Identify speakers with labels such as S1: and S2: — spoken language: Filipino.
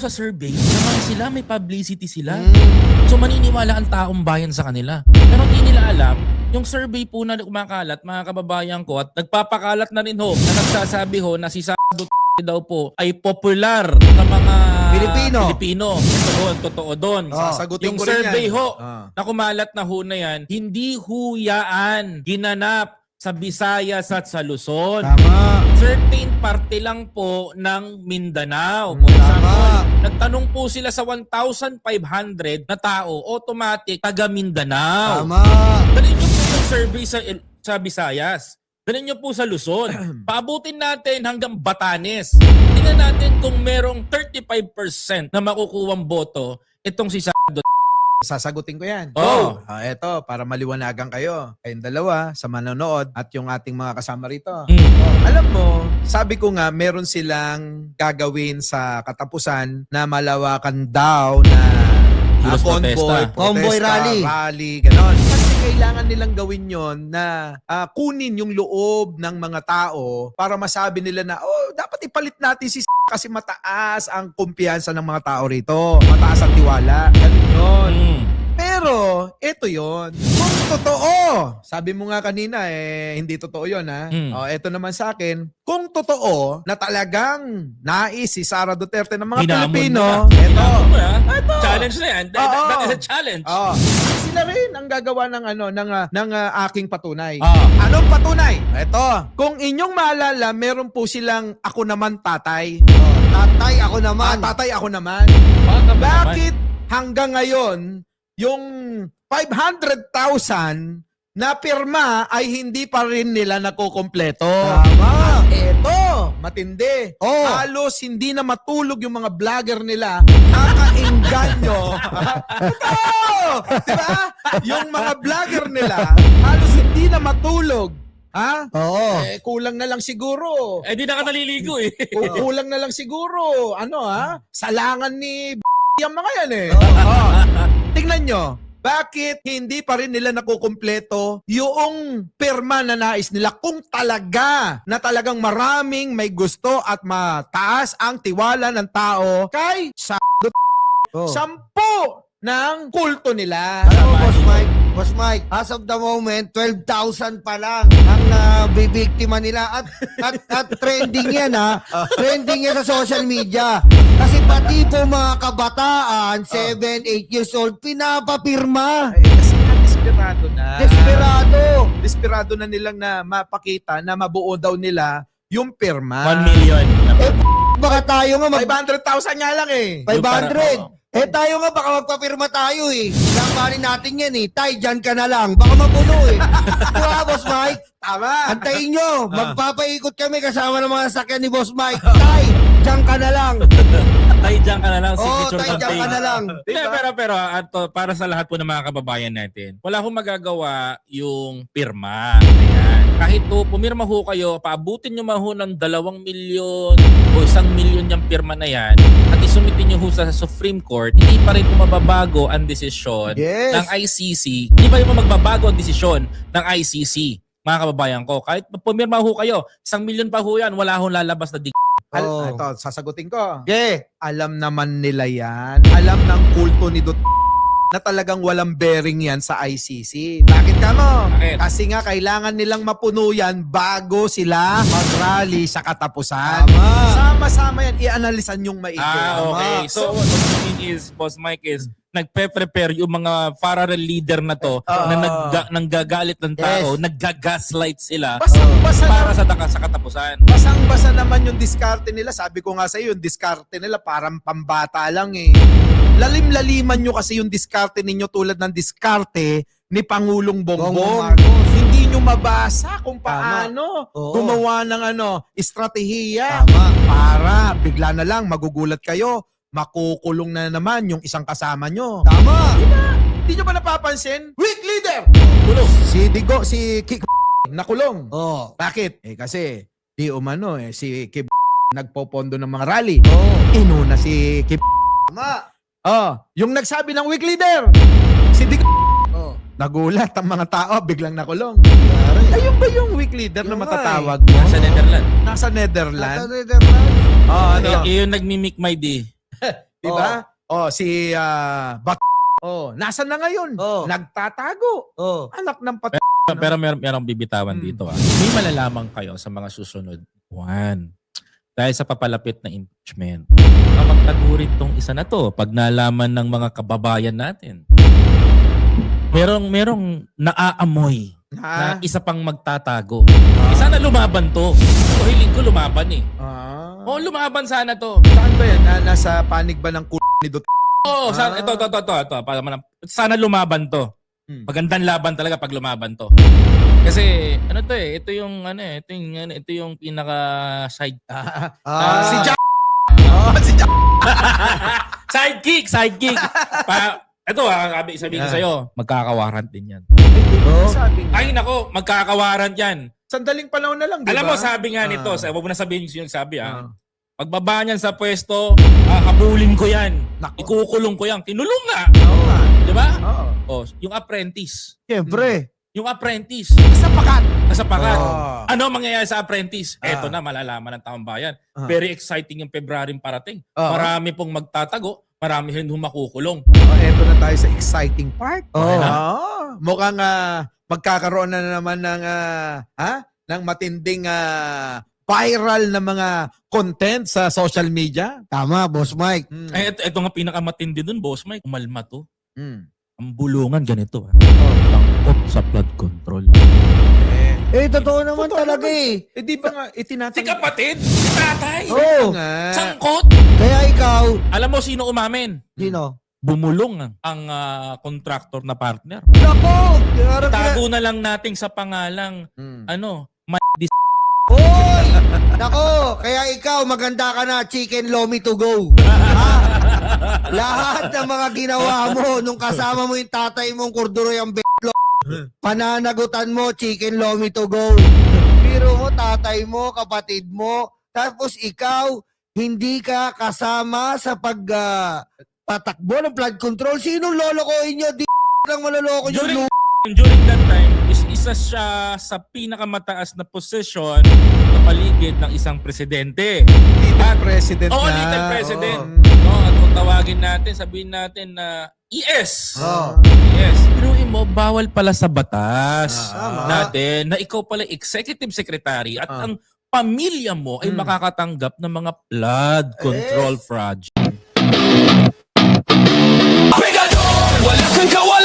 S1: sa survey, naman sila, may publicity sila. So maniniwala ang taong bayan sa kanila. Pero hindi nila alam, yung survey po na kumakalat, mga kababayan ko, at nagpapakalat na rin ho, na nagsasabi ho na si Sado daw po ay popular sa mga Pilipino. Totoo doon.
S2: Sasagutin
S1: Yung
S2: ko rin
S1: survey
S2: yan.
S1: ho, na kumalat na ho na yan, hindi ho yaan ginanap sa Visayas at sa Luzon.
S2: Tama.
S1: Certain parte lang po ng Mindanao. For
S2: Tama.
S1: example, nagtanong po sila sa 1,500 na tao, automatic taga Mindanao.
S2: Tama.
S1: Dalhin nyo po yung survey sa Visayas. Dalhin nyo po sa Luzon. Paabutin natin hanggang Batanes. Tingnan natin kung merong 35% na makukuwang boto itong si Sado.
S2: Sasagutin ko yan.
S1: Oh.
S2: Eto, para maliwanagan kayo. Kayong dalawa, sa manonood, at yung ating mga kasama rito. Alam mo, sabi ko nga, meron silang gagawin sa katapusan na malawakan daw na
S1: Kilos
S2: convoy, rally, ganon. Kasi kailangan nilang gawin yon na kunin yung loob ng mga tao para masabi nila na, dapat ipalit natin si kasi mataas ang kumpiyansa ng mga tao rito. Mataas ang tiwala. Ganun yun. Pero, ito yon. Kung totoo, sabi mo nga kanina, hindi totoo yon ha. Ito naman sa akin, kung totoo na talagang nais si Sara Duterte ng mga Pilipino, ito.
S1: Challenge na yan. That is a challenge.
S2: Sila rin ang gagawa ng ng aking patunay.
S1: Anong
S2: patunay? Ito. Kung inyong maalala, meron po silang ako naman tatay.
S3: Tatay ako naman.
S2: Tatay ako naman. Bakit hanggang ngayon yung 500,000 na pirma ay hindi pa rin nila nakukumpleto?
S3: Tama.
S2: Eto, matindi.
S3: Oh.
S2: Halos hindi na matulog yung mga vlogger nila. Nakainganyo. Ito! Diba? Yung mga vlogger nila, halos hindi na matulog. Ha?
S3: Oo.
S2: Kulang na lang siguro.
S1: Di na ka naliligo eh.
S2: Kulang na lang siguro. Salangan ni yung mga yan eh. Tingnan nyo. Bakit hindi pa rin nila nakukumpleto yung pirma na nais nila kung talagang maraming may gusto at mataas ang tiwala ng tao kay sampu ng kulto nila.
S3: Alam mo, Boss Mike, as of the moment, 12,000 pa lang ang bibiktima nila at trending yan ha. Trending yan sa social media. Kasi pati po mga kabataan, 7, 8 years old, pinapapirma.
S2: Kasi desperado na. Desperado na nilang na mapakita na mabuo daw nila yung pirma.
S1: 1 million.
S3: Baka tayo nga
S2: 500,000 nga lang eh.
S3: 500. Tayo nga baka magpapirma tayo eh. Lampanin natin yan eh. Tay, dyan ka na lang. Baka mapuno eh. Diba, Boss Mike?
S2: Tama.
S3: Antayin nyo. Magpapaikot kami kasama ng mga sakyan ni Boss Mike. Tay, dyan ka na lang.
S1: Tay, dyan ka na lang.
S3: Oo,
S1: Signature
S3: tay, dyan ka na lang.
S1: Pero para sa lahat po ng mga kababayan natin, wala akong magagawa yung pirma. Ayan. Kahit po pumirma ho kayo, paabutin nyo maho ng 2 milyon o 1 milyon yung pirma na yan at isumitin nyo ho sa Supreme Court, hindi pa rin mababago ang desisyon ng ICC. Hindi pa rin magbabago ang desisyon ng ICC, mga kababayan ko. Kahit pumirma ho kayo, 1 milyon pa ho yan, wala hong lalabas na
S2: Ito, sasagutin ko.
S3: Yeah.
S2: Alam naman nila yan. Alam ng kulto ni Duterte na talagang walang bearing yan sa ICC. Bakit ka mo?
S1: Bakit?
S2: Kasi nga kailangan nilang mapuno yan bago sila mag-rally sa katapusan.
S3: Tama.
S2: Sama-sama yan. I-analisan yung maigi.
S1: okay. So what you mean is, Boss Mike, is nagpe-prepare yung mga parallel leader na to na nanggagalit ng tao, naggagaslight sila
S2: Basang-basa
S1: para sa katapusan.
S2: Basang-basa naman yung diskarte nila. Sabi ko nga sa iyo, yung diskarte nila parang pambata lang eh. Lalim-laliman nyo kasi yung diskarte ninyo tulad ng diskarte ni Pangulong Bongbong. Hindi nyo mabasa kung paano gumawa ng estratehiya para bigla na lang magugulat kayo. Makukulong na naman yung isang kasama nyo.
S3: Tama.
S2: Hindi nyo ba napapansin? Weak leader!
S1: Kulong.
S2: Si Digo, si Kik nakulong.
S3: Oh.
S2: Bakit? Kasi di umano si Kib nagpopondo ng mga rally. Inuna si Kib.
S3: Tama.
S2: Yung nagsabi ng weak leader, si Digo. Nagulat ang mga tao, biglang nakulong. Ayun ba yung weak leader na matatawag mo?
S1: Sa Netherlands.
S2: Nasa Netherlands?
S3: Netherlands.
S1: Yung nagmimic my day.
S2: Di ba? Oh, si nasan na ngayon?
S3: Oh.
S2: Nagtatago.
S3: Oh.
S2: Anak ng
S1: Pero merong bibitawan dito. May malalaman kayo sa mga susunod. One, dahil sa papalapit na impeachment, magtagurin tong isa na to pag nalaman ng mga kababayan natin. Merong naaamoy na isa pang magtatago. Sana lumaban to. So, hiling ko lumaban eh. Lumaban sana to.
S2: Saan ba yan? Nasa panig ba ng ni Duterte?
S1: Sana, ito. Sana lumaban to. Magandang laban talaga pag lumaban to. Kasi ito yung pinaka side
S2: Si Jack. Si Jack.
S1: sidekick. Sabihin ko sa'yo, magkakawarrant din yan.
S2: Sabi nga.
S1: Ay nako, magkakawarant yan.
S2: Sandaling panahon na lang, di ba?
S1: Alam mo, sabi nga nito, huwag mo na sabihin yung sabi pagbaba niyan sa pwesto, habulin ko yan.
S2: Nako.
S1: Ikukulong ko yan. Kinulong nga.
S2: Oo nga.
S1: Di ba?
S2: Oo.
S1: Yung apprentice.
S3: Siyempre.
S1: Yung apprentice. Kasapakat. Ano mangyayari sa apprentice? Eto na, malalaman ng taong bayan. Very exciting yung February parating. Marami pong magtatago. Marami rin makukulong.
S2: Eto na tayo sa exciting part. Mukhang magkakaroon na naman ng matinding viral na mga content sa social media.
S3: Tama, Boss Mike.
S1: Ito nga pinakamatindi dun, Boss Mike. Umalma to. Ang bulungan ganito. Tangkot sa flood control.
S3: Totoo naman talaga eh.
S2: Di ba nga,
S1: Si
S2: itinatanong.
S1: kapatid, si tatay,
S2: nga.
S1: sangkot.
S3: Kaya ikaw,
S1: Alam mo sino umamin?
S3: sino?
S1: Bumulong ang contractor na partner.
S3: Nako!
S1: Tago na lang natin sa pangalang
S3: Hoy! Nako! Kaya ikaw, maganda ka na, chicken lomi to go. Ha? Lahat ng mga ginawa mo nung kasama mo yung tatay mong kurduroy ang b***lo, pananagutan mo, chicken lomi to go. Biro mo, tatay mo, kapatid mo, tapos ikaw, hindi ka kasama sa patakbo ng flood control. Sinong lolokohin nyo? Di lang maloloko nyo.
S1: During that time, isa siya sa pinakamataas na posisyon sa paligid ng isang presidente.
S2: Little president na.
S1: Little president. At kung tawagin natin, sabihin natin na ES. Yes. Pero mo, bawal pala sa batas natin na ikaw pala executive secretary at ang pamilya mo ay makakatanggap ng mga flood control project.
S4: Pegador, wala kang kawa.